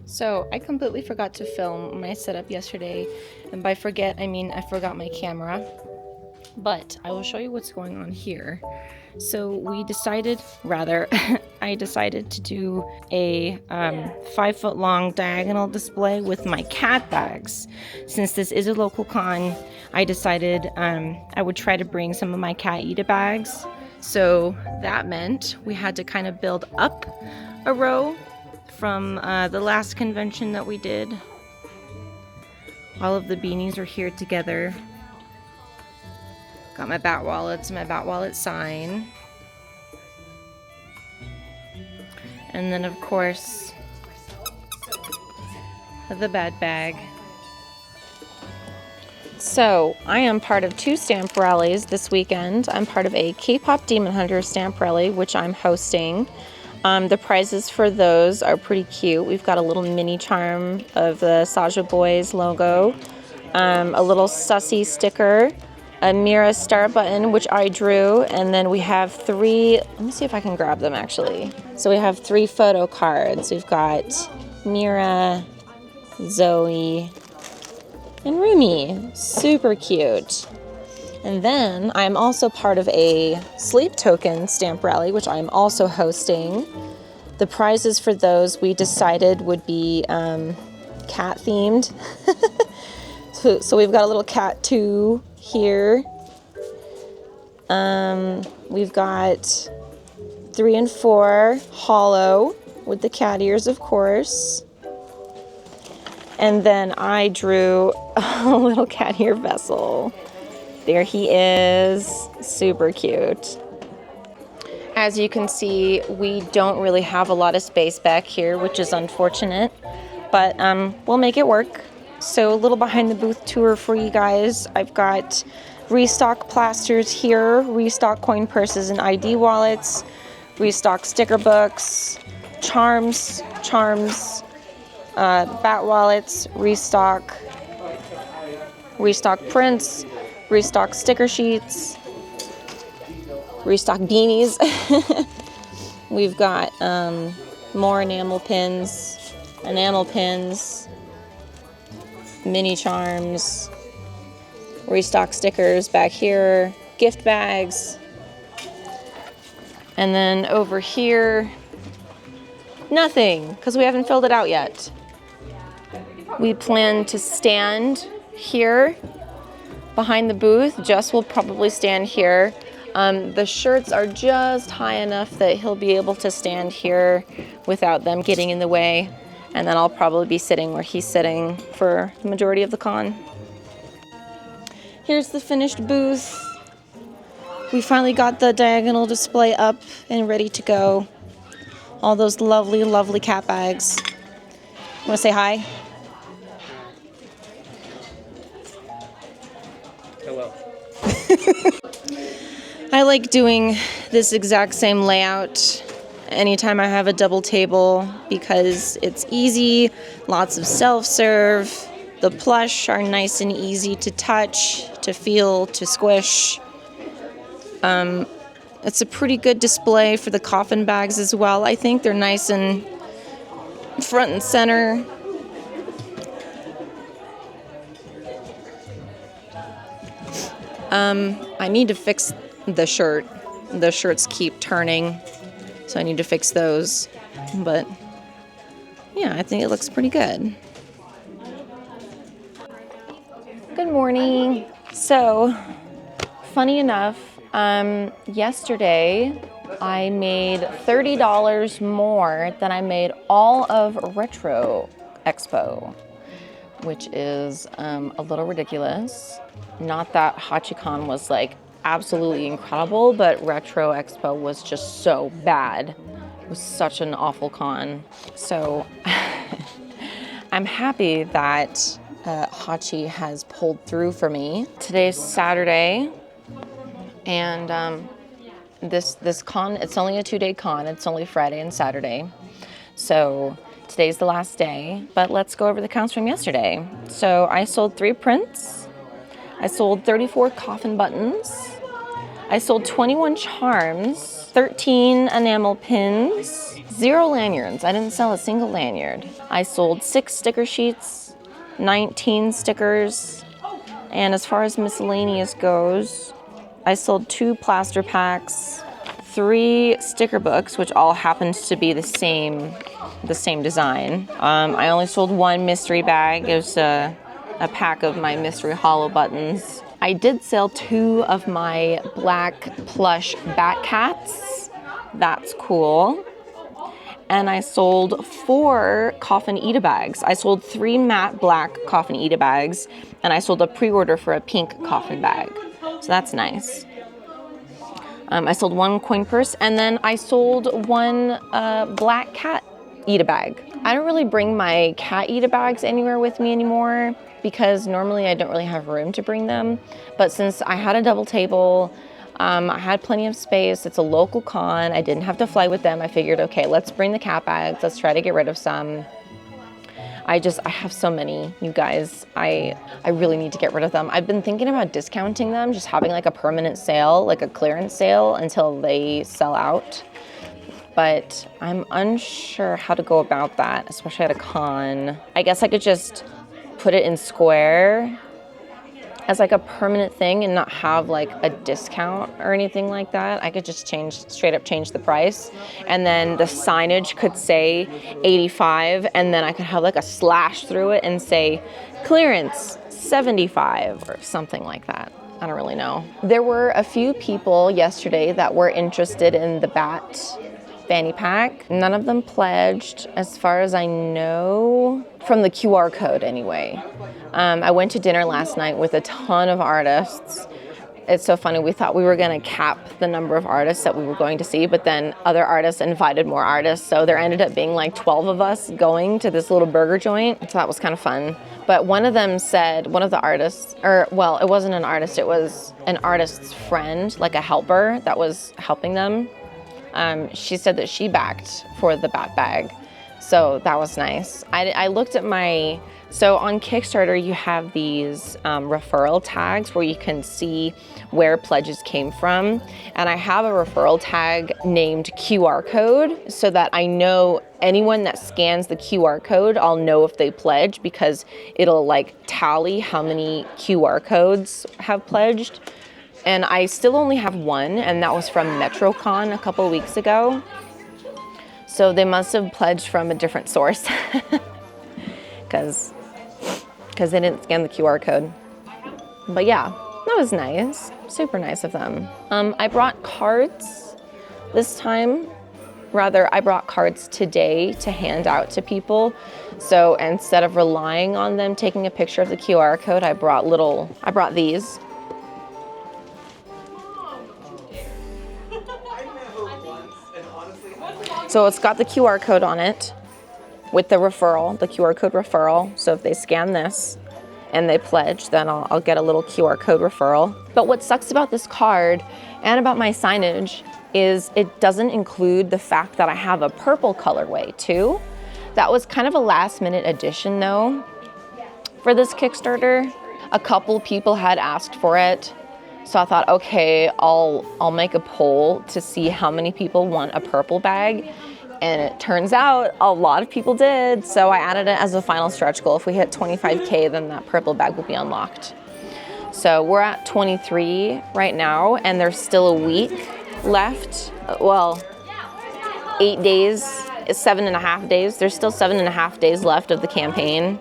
So I completely forgot to film my setup yesterday, and by forget I mean I forgot my camera, but I will show you what's going on here. So I decided to do a 5-foot long diagonal display with my cat bags. Since this is a local con, I decided I would try to bring some of my cat eater bags. So that meant we had to kind of build up a row from the last convention that we did. All of the beanies are here together. Got my bat wallets, my bat wallet sign. And then of course, the bed bag. So I am part of 2 stamp rallies this weekend. I'm part of a K-pop Demon Hunter stamp rally, which I'm hosting. The prizes for those are pretty cute. We've got a little mini charm of the Saja Boys logo, a little sussy sticker, a Mira star button, which I drew, and then we have 3, let me see if I can grab them actually. So we have 3 photo cards. We've got Mira, Zoe, and Rumi. Super cute. And then I'm also part of a sleep token stamp rally, which I'm also hosting. The prizes for those we decided would be cat themed. So we've got a little cat 2 here. We've got 3 and 4 hollow with the cat ears, of course. And then I drew a little cat ear vessel. There he is, super cute. As you can see, we don't really have a lot of space back here, which is unfortunate, but we'll make it work. So a little behind the booth tour for you guys. I've got restock plasters here, restock coin purses and ID wallets, restock sticker books, charms, bat wallets, restock prints, restock sticker sheets, restock beanies. We've got more enamel pins, mini charms, restock stickers back here, gift bags, and then over here, nothing, because we haven't filled it out yet. We plan to stand here behind the booth. Jess will probably stand here. The shirts are just high enough that he'll be able to stand here without them getting in the way. And then I'll probably be sitting where he's sitting for the majority of the con. Here's the finished booth. We finally got the diagonal display up and ready to go. All those lovely, lovely cat bags. Want to say hi? Hello. I like doing this exact same layout anytime I have a double table because it's easy, lots of self-serve. The plush are nice and easy to touch, to feel, to squish. It's a pretty good display for the coffin bags as well. I think they're nice and front and center. I need to fix the shirt. The shirts keep turning, so I need to fix those. But yeah, I think it looks pretty good. Good morning. So, funny enough, yesterday I made $30 more than I made all of Retro Expo, which is a little ridiculous. Not that Hachicon was like absolutely incredible, but Retro Expo was just so bad. It was such an awful con. So I'm happy that Hachi has pulled through for me. Today's Saturday, and this con, it's only a 2-day con. It's only Friday and Saturday. So today's the last day, but let's go over the counts from yesterday. So I sold 3 prints. I sold 34 coffin buttons. I sold 21 charms, 13 enamel pins, 0 lanyards. I didn't sell a single lanyard. I sold 6 sticker sheets, 19 stickers, and as far as miscellaneous goes, I sold 2 plaster packs, 3 sticker books, which all happened to be the same design. I only sold 1 mystery bag. It was a pack of my mystery hollow buttons. I did sell 2 of my black plush bat cats. That's cool. And I sold 4 coffin Eda bags. I sold 3 matte black coffin Eda bags, and I sold a pre-order for a pink coffin bag. So that's nice. I sold 1 coin purse, and then I sold 1 black cat Eda bag. I don't really bring my cat Eda bags anywhere with me anymore because normally I don't really have room to bring them. But since I had a double table, I had plenty of space. It's a local con. I didn't have to fly with them. I figured, okay, let's bring the cat bags. Let's try to get rid of some. I have so many, you guys. I really need to get rid of them. I've been thinking about discounting them, just having like a permanent sale, like a clearance sale until they sell out. But I'm unsure how to go about that, especially at a con. I guess I could just put it in Square as like a permanent thing and not have like a discount or anything like that. I could just straight up change the price. And then the signage could say 85, and then I could have like a slash through it and say clearance 75 or something like that. I don't really know. There were a few people yesterday that were interested in the bat fanny pack. None of them pledged, as far as I know, from the QR code anyway. I went to dinner last night with a ton of artists. It's so funny, we thought we were gonna cap the number of artists that we were going to see, but then other artists invited more artists, so there ended up being like 12 of us going to this little burger joint, so that was kind of fun. But one of them said, one of the artists, or well, it wasn't an artist, it was an artist's friend, like a helper that was helping them. She said that she backed for the bat bag, so that was nice. I looked at so on Kickstarter you have these referral tags where you can see where pledges came from, and I have a referral tag named QR code so that I know anyone that scans the QR code, I'll know if they pledge because it'll like tally how many QR codes have pledged. And I still only have 1, and that was from MetroCon a couple of weeks ago. So they must have pledged from a different source because they didn't scan the QR code. But yeah, that was nice. Super nice of them. I brought cards this time. Rather, I brought cards today to hand out to people. So instead of relying on them taking a picture of the QR code, I brought these. So it's got the QR code on it with the referral, the QR code referral. So if they scan this and they pledge, then I'll get a little QR code referral. But what sucks about this card and about my signage is it doesn't include the fact that I have a purple colorway too. That was kind of a last minute addition though for this Kickstarter. A couple people had asked for it. So I thought, okay, I'll make a poll to see how many people want a purple bag. And it turns out a lot of people did. So I added it as a final stretch goal. If we hit 25K, then that purple bag will be unlocked. So we're at 23 right now, and there's still a week left. Well, 8 days, 7.5 days. There's still 7.5 days left of the campaign.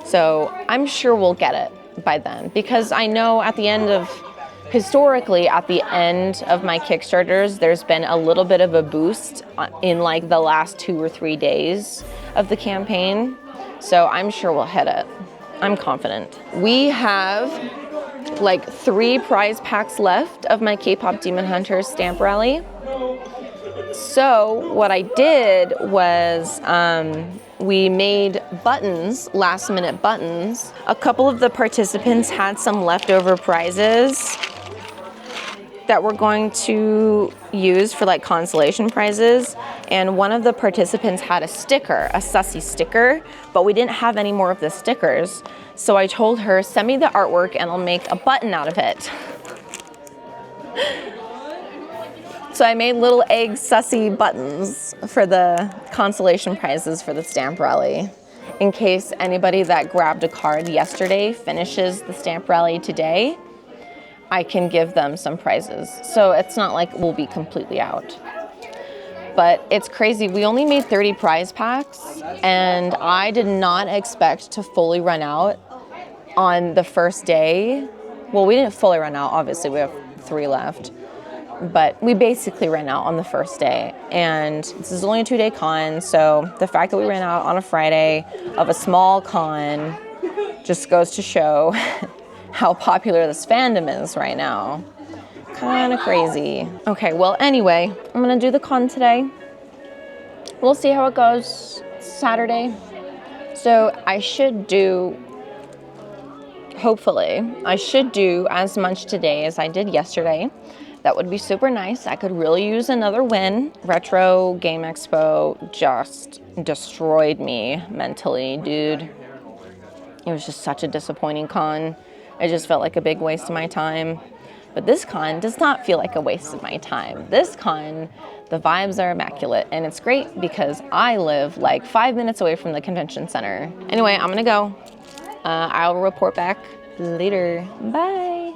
So I'm sure we'll get it by then, because I know historically, at the end of my Kickstarters, there's been a little bit of a boost in like the last 2 or 3 days of the campaign. So I'm sure we'll hit it. I'm confident. We have like 3 prize packs left of my K-pop Demon Hunters stamp rally. So what I did was we made buttons, last minute buttons. A couple of the participants had some leftover prizes that we're going to use for like consolation prizes. And one of the participants had a sticker, a sussy sticker, but we didn't have any more of the stickers. So I told her, send me the artwork and I'll make a button out of it. So I made little egg sussy buttons for the consolation prizes for the stamp rally. In case anybody that grabbed a card yesterday finishes the stamp rally today, I can give them some prizes. So it's not like we'll be completely out. But it's crazy. We only made 30 prize packs, and I did not expect to fully run out on the first day. Well, we didn't fully run out. Obviously, we have 3 left. But we basically ran out on the first day, and this is only a 2-day con, so the fact that we ran out on a Friday of a small con just goes to show how popular this fandom is right now. Kind of crazy. Okay, well, anyway, I'm gonna do the con today. We'll see how it goes Saturday. So I should do, hopefully, I should do as much today as I did yesterday. That would be super nice. I could really use another win. Retro Game Expo just destroyed me mentally, dude. It was just such a disappointing con. It just felt like a big waste of my time. But this con does not feel like a waste of my time. This con, the vibes are immaculate, and it's great because I live like 5 minutes away from the convention center. Anyway, I'm gonna go. I'll report back later. Bye.